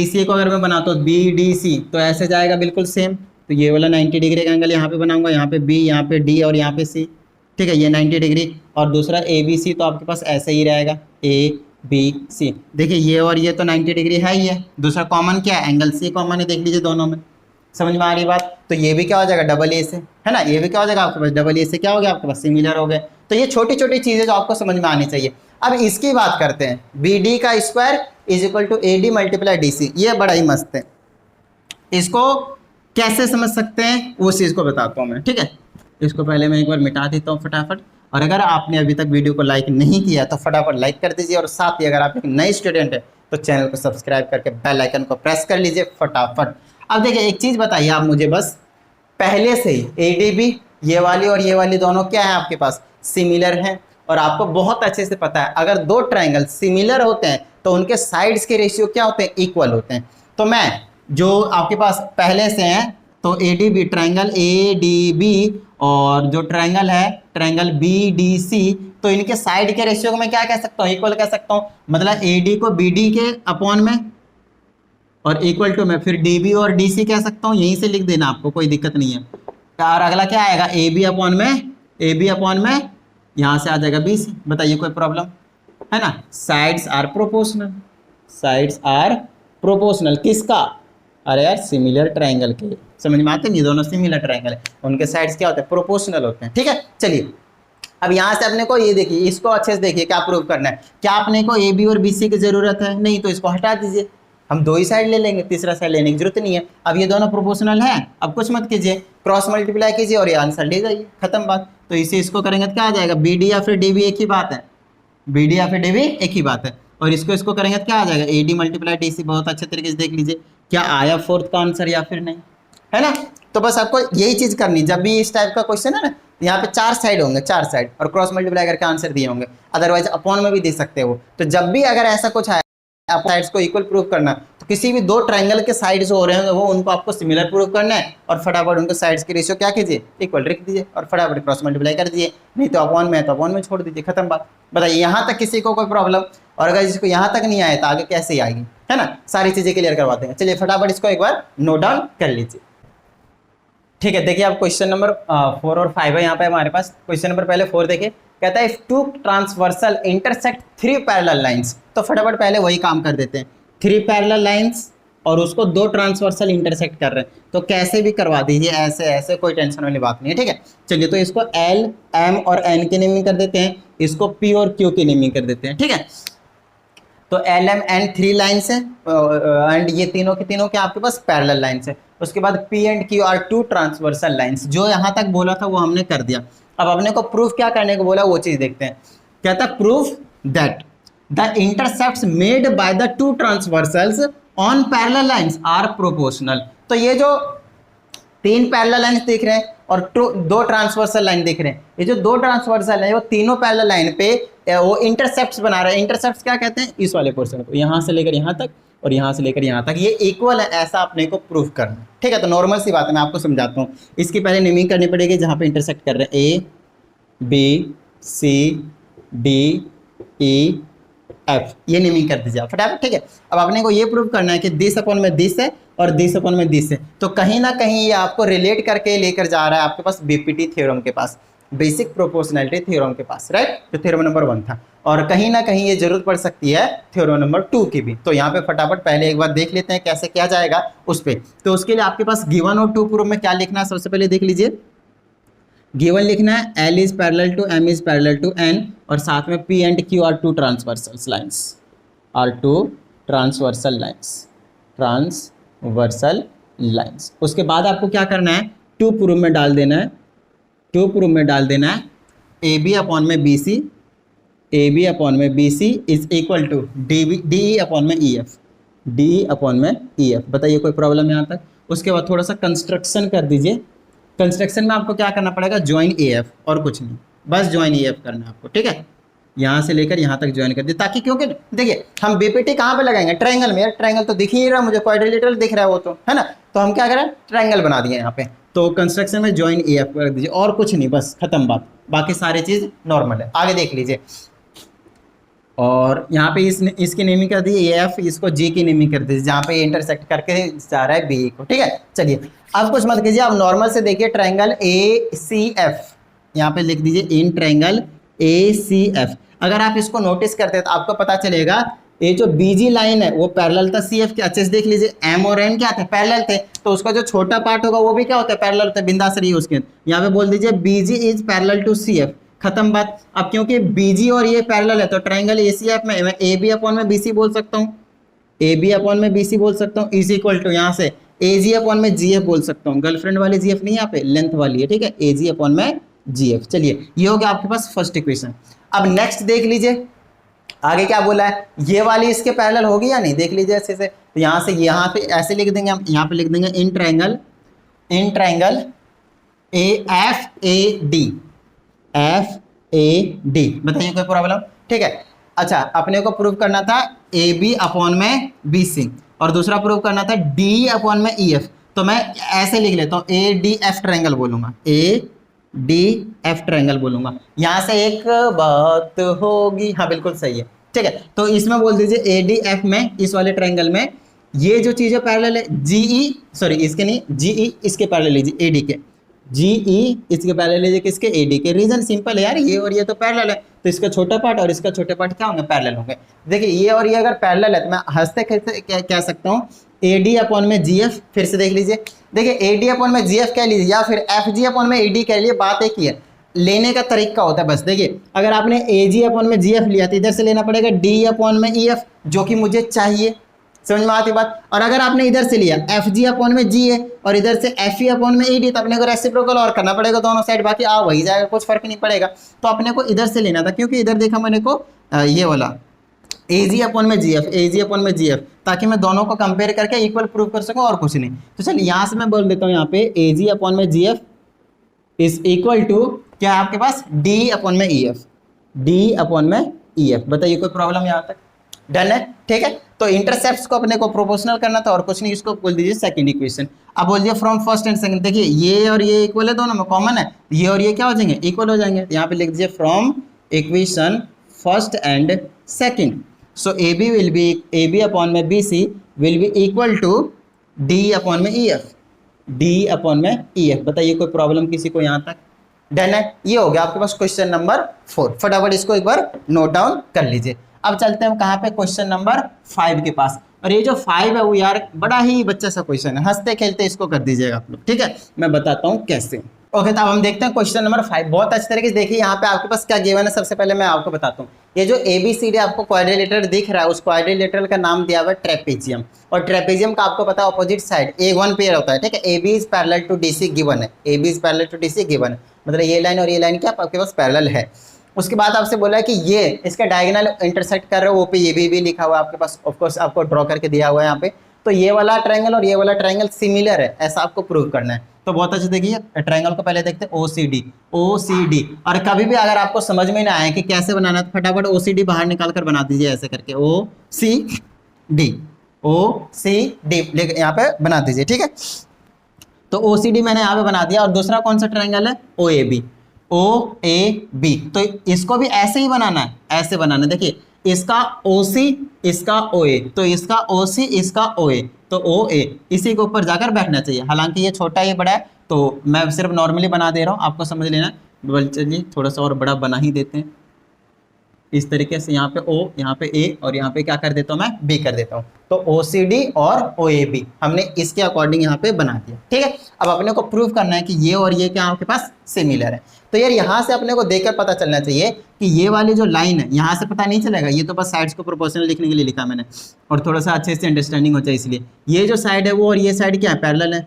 S1: सी को अगर मैं बनाता हूँ बी डी सी, तो ऐसे जाएगा बिल्कुल सेम। तो ये वाला 90 डिग्री का एंगल यहाँ पे बनाऊंगा, यहाँ पे बी, यहाँ पे डी और यहाँ पे सी। ठीक है, ये 90 डिग्री, और दूसरा ए बी सी तो आपके पास ऐसे ही रहेगा, ए बी सी। देखिए ये और ये तो 90 डिग्री है ही है। दूसरा कॉमन क्या है, एंगल सी कॉमन है, देख लीजिए दोनों में। समझ में आ रही बात। तो ये भी क्या हो जाएगा, डबल ए से, है ना, ये भी क्या हो जाएगा आपके पास, डबल ए से क्या हो गया आपके पास, सिमिलर हो गए। तो ये छोटी छोटी चीज़ें जो आपको समझ में आनी चाहिए। अब इसकी बात करते हैं, बी डी का square is equal to A D multiply D C. ये बड़ा ही मस्त है, इसको कैसे समझ सकते हैं उस चीज़ को बताता हूँ मैं। ठीक है, इसको पहले मैं एक बार मिटा देता हूँ फटाफट। और अगर आपने अभी तक वीडियो को लाइक नहीं किया तो फटाफट लाइक कर दीजिए, और साथ ही अगर आप एक नए स्टूडेंट है तो चैनल को सब्सक्राइब करके बेल आइकन को प्रेस कर लीजिए फटाफट। अब देखिए एक चीज़ बताइए आप मुझे, बस पहले से ही ए डी बी ये वाली और ये वाली दोनों क्या है आपके पास, सिमिलर हैं। और आपको बहुत अच्छे से पता है अगर दो ट्रायंगल सिमिलर होते हैं तो उनके साइड्स के रेशियो क्या होते हैं, इक्वल होते हैं। तो मैं जो आपके पास पहले से हैं, तो A D B triangle A D B और जो ट्रायंगल है ट्रायंगल बी डी सी, तो इनके साइड के रेशियो को मैं क्या कह सकता हूँ, इक्वल कह सकता हूँ। मतलब ए डी को बी डी के अपॉन में और इक्वल टू में फिर डी बी और डी सी कह सकता हूँ, यहीं से लिख देना, आपको कोई दिक्कत नहीं है। और अगला क्या आएगा, ए बी अपॉन में यहाँ से आ जाएगा बी सी। बताइए कोई प्रॉब्लम है ना। साइड्स आर प्रोपोर्शनल किसका, अरे यार सिमिलर ट्रायंगल के। समझ में आते हैं, ये दोनों सिमिलर ट्रायंगल है, उनके साइड्स क्या होते हैं, प्रोपोर्शनल होते हैं। ठीक है, चलिए अब यहाँ से अपने को ये देखिए, इसको अच्छे से देखिए क्या प्रूव करना है। क्या अपने को ए बी और बी सी की जरूरत है, नहीं, तो इसको हटा दीजिए, हम दो ही साइड ले लेंगे, तीसरा साइड लेने की जरूरत नहीं है। अब ये दोनों प्रोपोर्शनल है, अब कुछ मत कीजिए, क्रॉस मल्टीप्लाई कीजिए और ये आंसर ले जाइए, खत्म बात। तो इसे इसको करेंगे तो क्या आ जाएगा, बी डी या फिर डी बी एक ही बात है, बी डी या फिर डी बी एक ही बात है। और इसको करेंगे तो क्या आ जाएगा, A D multiply D C. बहुत अच्छे तरीके से देख लीजिए क्या आया फोर्थ का आंसर या फिर नहीं, है ना। तो बस आपको यही चीज़ करनी, जब भी इस टाइप का क्वेश्चन है ना, यहाँ पे 4 साइड होंगे, 4 साइड, और क्रॉस मल्टीप्लाई करके आंसर दिए होंगे, अदरवाइज अपॉन में भी दे सकते हो। तो जब भी अगर ऐसा कुछ आया साइड्स को इक्वल प्रूव करना, तो किसी भी दो ट्रायंगल के साइड जो हो रहे हैं वो उनको आपको सिमिलर प्रूव करना है और फटाफट उनके साइड्स की रेशियो क्या कीजिए, इक्वल रख दीजिए और फटाफट क्रॉस मल्टीप्लाई कर दीजिए, नहीं तो अपॉन में है तो अपॉन में छोड़ दीजिए, खत्म बात। बताइए यहाँ तक किसी को कोई प्रॉब्लम? और अगर जिसको यहाँ तक नहीं आए तो आगे कैसे आएगी, है ना, सारी चीजें क्लियर करवाते हैं। चलिए फटाफट इसको एक बार नोट डाउन कर लीजिए। ठीक है, देखिए आप क्वेश्चन नंबर 4 और 5 है यहाँ पे हमारे पास। क्वेश्चन नंबर पहले 4 देखिए, कहता है if two transversal intersect 3 parallel lines, तो फटाफट पहले वही काम कर देते हैं, 3 पैरेलल लाइंस और उसको 2 ट्रांसवर्सल इंटरसेक्ट कर रहे हैं, तो कैसे भी करवा दीजिए, ऐसे ऐसे, कोई टेंशन वाली बात नहीं है। ठीक है, चलिए तो इसको L, M और N की नेमिंग कर देते हैं, इसको P और Q की नेमिंग कर देते हैं। ठीक है, तो L, M, N 3 लाइन्स है एंड ये तीनों के तीनों के आपके पास पैरेलल लाइन्स है। उसके बाद P and Q are 2 transversal lines. जो यहाँ तक बोला था वो हमने कर दिया। अब अपने को प्रूफ क्या करने को बोला वो चीज देखते हैं। कहता है proof that the intercepts made by the 2 transversals on parallel lines are proportional. तो ये जो 3 पैरेलल लाइन्स देख रहे हैं और 2 ट्रांसवर्सल लाइन देख रहे हैं, ये जो 2 ट्रांसवर्सल है वो तीनों पैरेलल लाइन पे वो इंटरसेप्ट्स बना रहे हैं। इंटरसेप्ट्स क्या कहते हैं? इस वाले पोर्शन को, यहाँ से लेकर यहाँ तक और यहाँ से लेकर यहाँ तक ये इक्वल है, ऐसा अपने को प्रूफ करना। ठीक है, तो नॉर्मल सी बात है, मैं आपको समझाता हूँ। इसकी पहले नेमिंग करनी पड़ेगी जहाँ पे इंटरसेक्ट कर रहे हैं, A, B, C, D, E, F, ये नेमिंग कर दीजिए फटाफट। ठीक है, अब अपने को ये प्रूव करना है कि दिस अपॉन में दिस है और दिस अपॉन में दिस है, तो कहीं ना कहीं ये आपको रिलेट करके लेकर जा रहा है आपके पास बीपीटी थ्योरम के पास, बेसिक प्रोपोर्शनैलिटी थ्योरम के पास, राइट, जो थ्योरम नंबर 1 था। और कहीं ना कहीं ये जरूरत पड़ सकती है थ्योरम नंबर 2 की भी। तो यहाँ पे फटाफट पहले एक बार देख लेते हैं कैसे क्या जाएगा उस पर। तो उसके लिए आपके पास गिवन और 2 प्रूफ में क्या लिखना है, सबसे पहले देख लीजिए। गिवन लिखना है L is parallel to M is parallel to N और साथ में P and Q are 2 transversal lines, are 2 transversal lines, transversal lines. उसके बाद आपको क्या करना है, 2 प्रूफ में डाल देना है, 2 प्रूफ में डाल देना है AB अपॉन में BC, AB अपॉन में BC is equal to DE upon में EF, DE अपॉन में EF। बताइए कोई प्रॉब्लम यहाँ तक? उसके बाद थोड़ा सा कंस्ट्रक्शन कर दीजिए। कंस्ट्रक्शन में आपको क्या करना पड़ेगा, ज्वाइन AF और कुछ नहीं, बस ज्वाइन AF करना है आपको। ठीक है, यहाँ से लेकर यहाँ तक ज्वाइन कर दिए, ताकि क्योंकि देखिए हम बीपीटी कहाँ पे लगाएंगे, ट्रायंगल में। यार ट्रायंगल तो दिख ही नहीं रहा मुझे, क्वाड्रिलेटरल दिख रहा है वो तो, है ना, तो हम क्या करें, ट्रायंगल बना दिए यहाँ पे। तो कंस्ट्रक्शन में ज्वाइन AF कर दीजिए और कुछ नहीं, बस खत्म बात, बाकी सारी चीज नॉर्मल है। आगे देख लीजिए, और यहाँ पे इसकी नेमिंग कर दी AF, इसको G की नेमिंग कर दीजिए जहाँ पे इंटरसेक्ट करके जा रहा है B को। ठीक है, चलिए अब कुछ मत कीजिए, आप नॉर्मल से देखिए ट्रायंगल ACF, यहाँ पे लिख दीजिए इन ट्रायंगल ACF। अगर आप इसको नोटिस करते हैं तो आपको पता चलेगा ये जो BG लाइन है वो पैरेलल था CF के। अच्छे से देख लीजिए, M और N क्या थे, पैरेलल थे, तो उसका जो छोटा पार्ट होगा वो भी क्या होता है, पैरेलल होता है, बिंदास रही है उसके। यहाँ पे बोल दीजिए BG is parallel to CF, खत्म बात। अब क्योंकि BG और ये पैरेलल है तो ट्रायंगल ACF में मैं AB अपॉन में BC बोल सकता हूँ, AB अपॉन में BC बोल सकता हूँ, इज इक्वल टू यहाँ से AG अपॉन में GF बोल सकता हूँ। गर्लफ्रेंड वाली GF नहीं, यहाँ पे लेंथ वाली है। ठीक है, AG अपॉन में GF। चलिए ये हो गया आपके पास फर्स्ट इक्वेशन। अब नेक्स्ट देख लीजिए आगे क्या बोला है, ये वाली इसके पैरेलल होगी या नहीं, देख लीजिए ऐसे से। तो यहाँ से यहाँ पे ऐसे लिख देंगे हम, यहाँ पे लिख देंगे इन ट्रायंगल AFAD, FAD। बताइए कोई प्रॉब्लम? ठीक है, अच्छा अपने को प्रूव करना था AB अपॉन में BC और दूसरा प्रूव करना था DE अपॉन में EF। तो मैं ऐसे लिख लेता हूँ ADF ट्रायंगल बोलूंगा, ADF ट्रायंगल बोलूंगा। यहाँ से एक बात होगी, हाँ बिल्कुल सही है। ठीक है, तो इसमें बोल दीजिए ADF में, इस वाले ट्रायंगल में ये जो चीजें पैरेलल है, इसके नहीं, GE इसके पैरेलल लीजिए AD के, GE इसके पैरेलल लीजिए किसके, AD के। रीजन सिंपल है यार, ये और ये तो पैरेलल है, तो इसका छोटा पार्ट और इसका छोटे पार्ट क्या होंगे, पैरेलल होंगे। देखिए ये और ये अगर पैरेलल है तो मैं हंसते खेलते कह सकता हूँ AD अपॉन में GF। फिर से देख लीजिए, देखिए AD अपॉन में GF कह लीजिए या फिर FG अपॉन में AD कह लीजिए, बात एक ही है, लेने का तरीका होता है बस। देखिए अगर आपने AG अपॉन में GF लिया तो इधर से लेना पड़ेगा DE अपॉन में EF, जो कि मुझे चाहिए। समझ में आती बात? और अगर आपने इधर से लिया FG अपॉन में GA और इधर से FE अपॉन में ED, तो अपने को रेसिप्रोकल और करना पड़ेगा दोनों साइड, बाकी आ वही जाएगा, कुछ फर्क नहीं पड़ेगा। तो अपने को इधर से लेना था, क्योंकि इधर देखा मैंने को ये वाला AG अपॉन में GF, AG अपॉन में GF, ताकि मैं दोनों को कंपेयर करके इक्वल प्रूव कर सकूं और कुछ नहीं। तो चलिए यहाँ से मैं बोल देता हूँ, यहाँ पे AG अपॉन में GF इज इक्वल टू क्या है आपके पास, DE अपॉन में EF, DE अपॉन में EF। बताइए कोई प्रॉब्लम यहाँ तक? डन है, ठीक है। तो इंटरसेप्ट्स को अपने को प्रोपोर्शनल करना था और कुछ नहीं, इसको बोल दीजिए सेकंड इक्वेशन। अब बोलिए फ्रॉम फर्स्ट एंड सेकंड, देखिए ये और ये इक्वल है, दोनों में कॉमन है, ये और ये क्या हो जाएंगे, इक्वल हो जाएंगे। यहाँ पे लिख दीजिए from equation first and second, so A B will be, A B upon में B C will be equal to D upon में ई एफ, डी अपॉन में ई एफ। बताइए कोई प्रॉब्लम किसी को यहाँ तक? डन है, ये हो गया आपके पास क्वेश्चन नंबर 4। फटाफट इसको एक बार नोट डाउन कर लीजिए। अब चलते हैं कहाँ पे, क्वेश्चन नंबर 5 के पास। और ये जो 5 है वो यार बड़ा ही बच्चा सा क्वेश्चन है, हंसते खेलते इसको कर दीजिएगा आप लोग, ठीक है। मैं बताता हूँ कैसे। ओके, तो अब हम देखते हैं क्वेश्चन नंबर 5। बहुत अच्छी तरीके से देखिए यहाँ पे आपके पास क्या गिवन है। सबसे पहले मैं आपको बताता हूँ, ये जो ABCD आपको क्वाड्रिलेटरल दिख रहा है, उस क्वाड्रिलेटरल का नाम दिया हुआ है ट्रेपेजियम। और ट्रेपेजियम का आपको पता है ऑपोजिट साइड A1 पेयर होता है, ठीक है। AB is parallel to DC given है, AB is parallel to DC given है, मतलब ये लाइन और ये लाइन क्या आपके पास पैरेलल है। उसके बाद आपसे बोला है कि ये इसका डायगोनल इंटरसेक्ट कर रहे हो, वो पे ये भी लिखा हुआ है आपके पास, ऑफ कोर्स आपको ड्रॉ करके दिया हुआ है यहाँ पे। तो ये वाला ट्रायंगल और ये वाला ट्रायंगल सिमिलर है, ऐसा आपको प्रूव करना है। तो बहुत अच्छे देखिए, ट्रायंगल को पहले देखते हैं OCD, OCD। और कभी भी अगर आपको समझ में ना आए कि कैसे बनाना है, तो फटाफट OCD बाहर निकाल कर बना दीजिए ऐसे करके, OCD, OCD लेके यहाँ पे बना दीजिए, ठीक है। तो OCD मैंने यहाँ पे बना दिया। और दूसरा कौन सा ट्रायंगल है, OAB, OAB। तो इसको भी ऐसे ही बनाना है, ऐसे बनाना है। देखिए इसका OC, इसका OA, तो इसका OC, इसका OA, तो OA इसी के ऊपर जाकर बैठना चाहिए। हालांकि ये छोटा ये बड़ा है, तो मैं सिर्फ नॉर्मली बना दे रहा हूँ, आपको समझ लेना है। चलिए थोड़ा सा और बड़ा बना ही देते हैं इस तरीके से। यहाँ पे O, यहाँ पे A और यहाँ पे क्या कर देता हूँ मैं, B कर देता हूँ। तो OCD और OAB हमने इसके अकॉर्डिंग यहाँ पे बना दिया, ठीक है। अब अपने को प्रूव करना है कि ये और ये क्या आपके पास सिमिलर है। तो यार यहाँ से अपने को देखकर पता चलना चाहिए कि ये वाली जो लाइन है, यहाँ से पता नहीं चलेगा, ये तो बस साइड्स को प्रोपोर्शनल लिखने के लिए लिखा मैंने, और थोड़ा सा अच्छे से अंडरस्टैंडिंग हो जाए इसलिए। ये जो साइड है वो और ये साइड क्या है, पैरेलल है,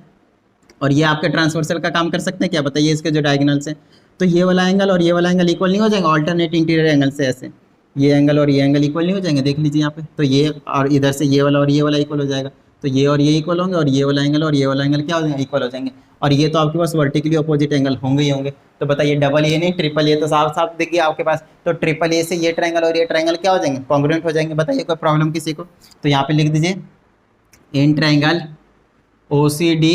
S1: और ये आपके ट्रांसवर्सल का काम कर सकते हैं क्या, बताइए इसके जो डायगोनल्स हैं। तो ये वाला एंगल और ये वाला एंगल इक्वल नहीं हो जाएंगे, ऑल्टरनेट इंटीरियर एंगल से ऐसे ये एंगल और ये एंगल इक्वल नहीं हो जाएंगे, देख लीजिए यहाँ पे। तो ये और इधर से ये वाला और ये वाला इक्वल हो जाएगा, तो ये और ये इक्वल होंगे, और ये वाला एंगल और ये वाला एंगल क्या हो जाएंगे, इक्वल हो जाएंगे। और ये तो आपके पास वर्टिकली अपोजिट एंगल होंगे ही होंगे। तो बताइए डबल ए नहीं ट्रिपल ए, तो साफ साफ देखिए आपके पास। तो ट्रिपल ए से ये ट्रायंगल और ये ट्रायंगल क्या हो जाएंगे, कॉन्ग्रुएंट हो जाएंगे। बताइए कोई प्रॉब्लम किसी को? तो यहाँ पे लिख दीजिए in triangle OCD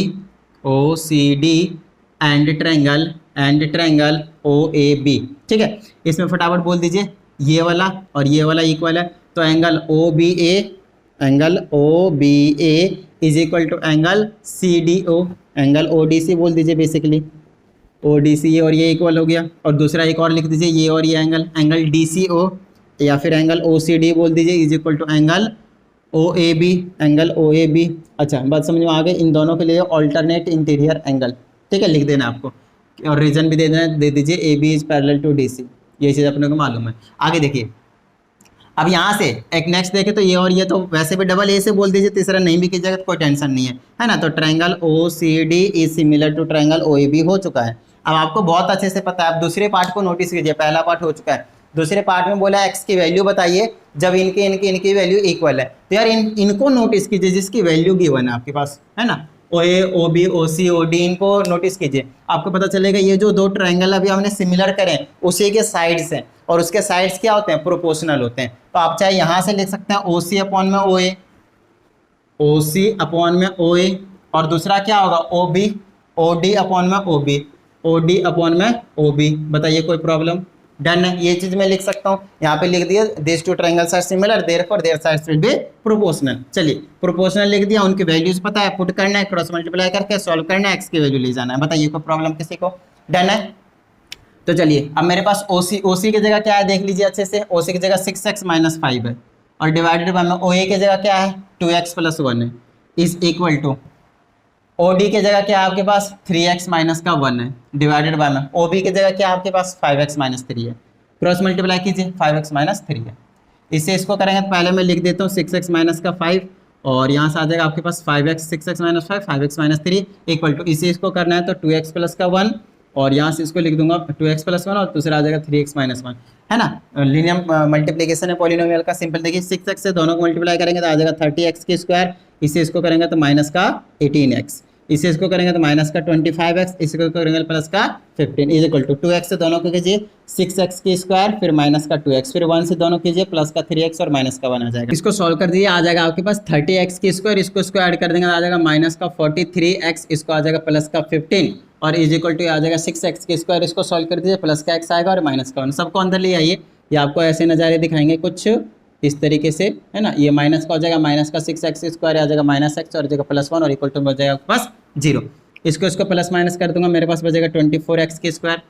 S1: and triangle OAB, ठीक है। इसमें फटाफट बोल दीजिए ये वाला और ये वाला इक्वल है, तो angle OBA is equal to angle CDO, angle ODC बोल दीजिए बेसिकली, ODC ये और ये इक्वल हो गया। और दूसरा एक और लिख दीजिए ये और ये एंगल DCO या फिर एंगल OCD बोल दीजिए is equal to angle OAB। अच्छा बात समझ में आ गई। इन दोनों के लिए ऑल्टरनेट इंटीरियर एंगल, ठीक है, लिख देना आपको, और रीजन भी दे दीजिए AB is parallel to DC, ये चीज़ अपने को मालूम है। आगे देखिए, अब यहाँ से एक नेक्स्ट देखें, तो ये और ये तो वैसे भी डबल ए से बोल दीजिए, तीसरा नहीं भी कीजिएगा तो कोई टेंशन नहीं है ना। तो triangle OCD is similar to triangle OAB हो चुका है। अब आपको बहुत अच्छे से पता है, आप दूसरे पार्ट को नोटिस कीजिए, पहला पार्ट हो चुका है, दूसरे पार्ट में बोला एक्स की वैल्यू बताइए जब इनकी वैल्यू इक्वल है। तो यार इनको नोटिस कीजिए जिसकी वैल्यू गिवन है आपके पास, है ना। OA, OB, OC, OD इनको नोटिस कीजिए, आपको पता चलेगा ये जो दो ट्रायंगल अभी हमने सिमिलर करें उसी के साइड्स हैं, और उसके साइड्स क्या होते हैं, प्रोपोर्शनल होते हैं। तो आप चाहे यहाँ से लिख सकते हैं OC अपॉन में OA, OC अपॉन में OA, और दूसरा क्या होगा OB, OD अपॉन में OB, OD अपॉन में OB। बताइए कोई प्रॉब्लम? डन है, ये चीज मैं लिख सकता हूँ। यहाँ पे लिख दिया this two triangles are similar therefore their sides will be proportional. चलिए प्रोपोर्शनल लिख दिया, उनकी वैल्यूज पता है, पुट करना है, क्रॉस मल्टीप्लाई करके सॉल्व करना है, एक्स की वैल्यू ले जाना है। बताइए कोई प्रॉब्लम किसी को? डन है। तो चलिए अब मेरे पास OC की जगह क्या है देख लीजिए अच्छे से। OC की जगह 6x माइनस 5 है, और डिवाइडेड बाय में OA की जगह क्या है 2x प्लस 1 है, इज इक्वल टू OD की जगह क्या है आपके पास 3x माइनस का 1 है, डिवाइडेड बाय में OB की जगह क्या है आपके पास 5x माइनस 3 है। क्रॉस मल्टीप्लाई कीजिए, 5x माइनस 3 है। इससे इसको करेंगे तो पहले मैं लिख देता हूँ 6x माइनस का 5, और यहाँ से आ जाएगा आपके पास 5x, 6x minus 5, 5x minus 3 equal to, इसे इसको करना है तो 2x प्लस का 1, और यहाँ से इसको लिख दूंगा 2x प्लस 1, और दूसरा आ जाएगा 3x माइनस 1, है ना। लीनियर मल्टीप्लिकेशन है पॉलिनोमियल का, सिंपल। देखिए 6x से दोनों को मल्टीप्लाई करेंगे तो आ जाएगा 30x की स्क्वायर, इसे इसको करेंगे तो माइनस का 18x, इसे इसको करेंगे तो माइनस का 25x, इसको करेंगे प्लस का 15 इज इक्वल टू 2x से दोनों को कीजिए 6x की स्क्वायर, फिर माइनस का 2x, फिर 1 से दोनों कीजिए प्लस का 3x और माइनस का 1 आ जाएगा। इसको सॉल्व कर दीजिए, आ जाएगा आपके पास 30x की स्क्वायर, इसको ऐड कर देंगे आ जाएगा माइनस का 43x, इसको आ जाएगा प्लस का 15 और इज इक्वल टू आ जाएगा 6x की स्क्वायर, इसको सॉल्व कर दीजिए प्लस का x आएगा और माइनस का 1, सबको अंदर ले आइए। ये आपको ऐसे नज़ारे दिखाएंगे कुछ इस तरीके से, है ना। ये माइनस का हो जाएगा माइनस का 6x स्क्वायर आ जाएगा माइनस x और जगह प्लस 1 और इक्वल टू हो जाएगा आपके पास 0। इसको प्लस माइनस कर दूंगा, मेरे पास बचेगा 24x की स्क्वायर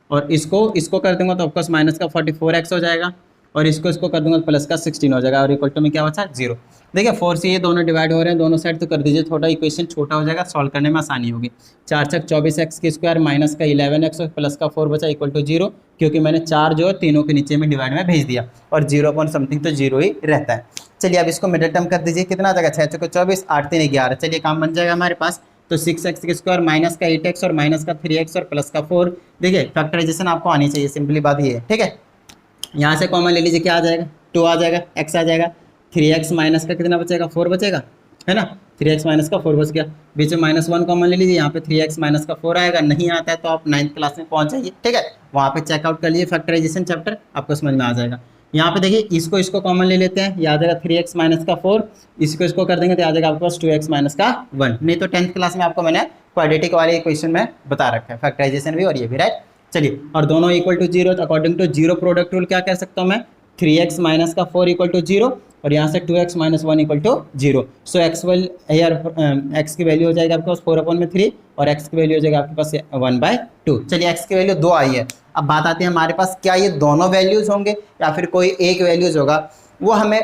S1: और इसको कर दूंगा तो आपके पास माइनस का 44x हो जाएगा और इसको कर दूंगा तो प्लस का 16 हो जाएगा और इक्वल टू में क्या बचा 0। देखिए 4 से ये दोनों डिवाइड हो रहे हैं दोनों साइड, तो कर दीजिए थोड़ा इक्वेशन छोटा हो जाएगा, सॉल्व करने में आसानी होगी। 4 छक 24x की स्क्वायर माइनस का 11x और प्लस का 4 बचा इक्वल टू 0, क्योंकि मैंने 4 जो है तीनों के नीचे में डिवाइड में भेज दिया और 0 अपॉन समथिंग तो 0 ही रहता है। चलिए अब इसको मिडिल टर्म कर दीजिए, कितना आ जाएगा 6 चौके 24 8 3 11, चलिए काम बन जाएगा हमारे पास। तो 6x की स्क्वायर माइनस का 8x और माइनस का 3x और प्लस का 4, देखिए फैक्टराइजेशन आपको आनी चाहिए, सिंपली बात ये है, ठीक है। यहाँ से कॉमन ले लीजिए, क्या आ जाएगा 2 आ जाएगा, x आ जाएगा, 3x माइनस का कितना बचेगा 4 बचेगा, है ना। 3x माइनस का 4 बच गया, बीच में -1 कॉमन ले लीजिए, यहाँ पे 3x माइनस का 4 आएगा, नहीं आता है तो आप 9th क्लास में पहुँच जाइए, ठीक है, वहाँ पे चेकआउट कर लीजिए फैक्टराइजेशन चैप्टर, आपको समझ में आ जाएगा। यहाँ पे देखिए इसको कॉमन ले लेते हैं, ये आ जाएगा 3x माइनस का 4, इसको कर देंगे तो आ जाएगा आपके पास 2x माइनस का 1, नहीं तो 10th क्लास में आपको मैंने क्वाड्रेटिक वाले इक्वेशन में बता रखा है, फैक्टराइजेशन भी और ये भी, राइट। चलिए और दोनों इक्वल टू 0, तो अकॉर्डिंग टू 0 प्रोडक्ट रूल क्या कह सकता हूँ मैं, 3x माइनस का 4 इक्वल टू 0 और यहाँ से 2x minus 1 equal to 0। So x की वैल्यू हो जाएगा आपके पास 4/3 और x की वैल्यू हो जाएगा आपके पास 1/2। चलिए x की वैल्यू 2 आई है, अब बात आती है हमारे पास क्या ये दोनों वैल्यूज़ होंगे या फिर कोई एक वैल्यूज़ होगा, वो हमें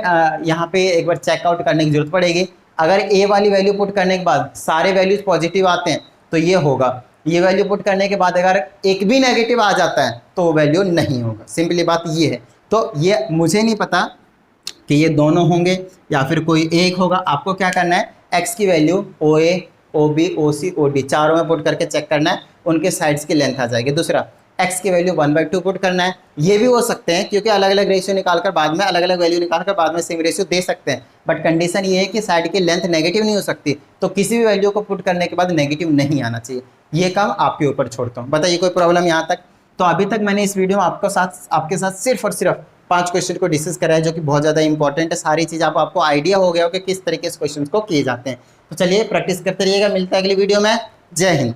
S1: यहाँ पे एक बार चेकआउट करने की जरूरत पड़ेगी। अगर a वाली वैल्यू पुट करने के बाद सारे वैल्यूज़ पॉजिटिव आते हैं तो ये होगा, ये वैल्यू पुट करने के बाद अगर एक भी नेगेटिव आ जाता है तो वो वैल्यू नहीं होगा, सिंपली बात ये है। तो ये मुझे नहीं पता कि ये दोनों होंगे या फिर कोई एक होगा, आपको क्या करना है x की value OA OB OC OD चारों में पुट करके चेक करना है, उनके साइड्स की लेंथ आ जाएगी। दूसरा x की वैल्यू 1/2 पुट करना है, ये भी हो सकते हैं क्योंकि अलग अलग रेशियो निकालकर बाद में अलग अलग वैल्यू निकालकर बाद में सेम रेशियो दे सकते हैं, बट कंडीशन ये है कि साइड की लेंथ नेगेटिव नहीं हो सकती, तो किसी भी वैल्यू को पुट करने के बाद नेगेटिव नहीं आना चाहिए। ये काम आपके ऊपर छोड़ता हूँ, बताइए कोई प्रॉब्लम यहाँ तक। तो अभी तक मैंने इस वीडियो में आपके साथ सिर्फ और सिर्फ 5 क्वेश्चन को डिस्कस करा है जो कि बहुत ज़्यादा इंपॉर्टेंट है, सारी चीज़ आपको आइडिया हो गया हो कि किस तरीके से क्वेश्चन को किए जाते हैं। तो चलिए प्रैक्टिस करते रहिएगा, मिलता है अगली वीडियो में, जय हिंद।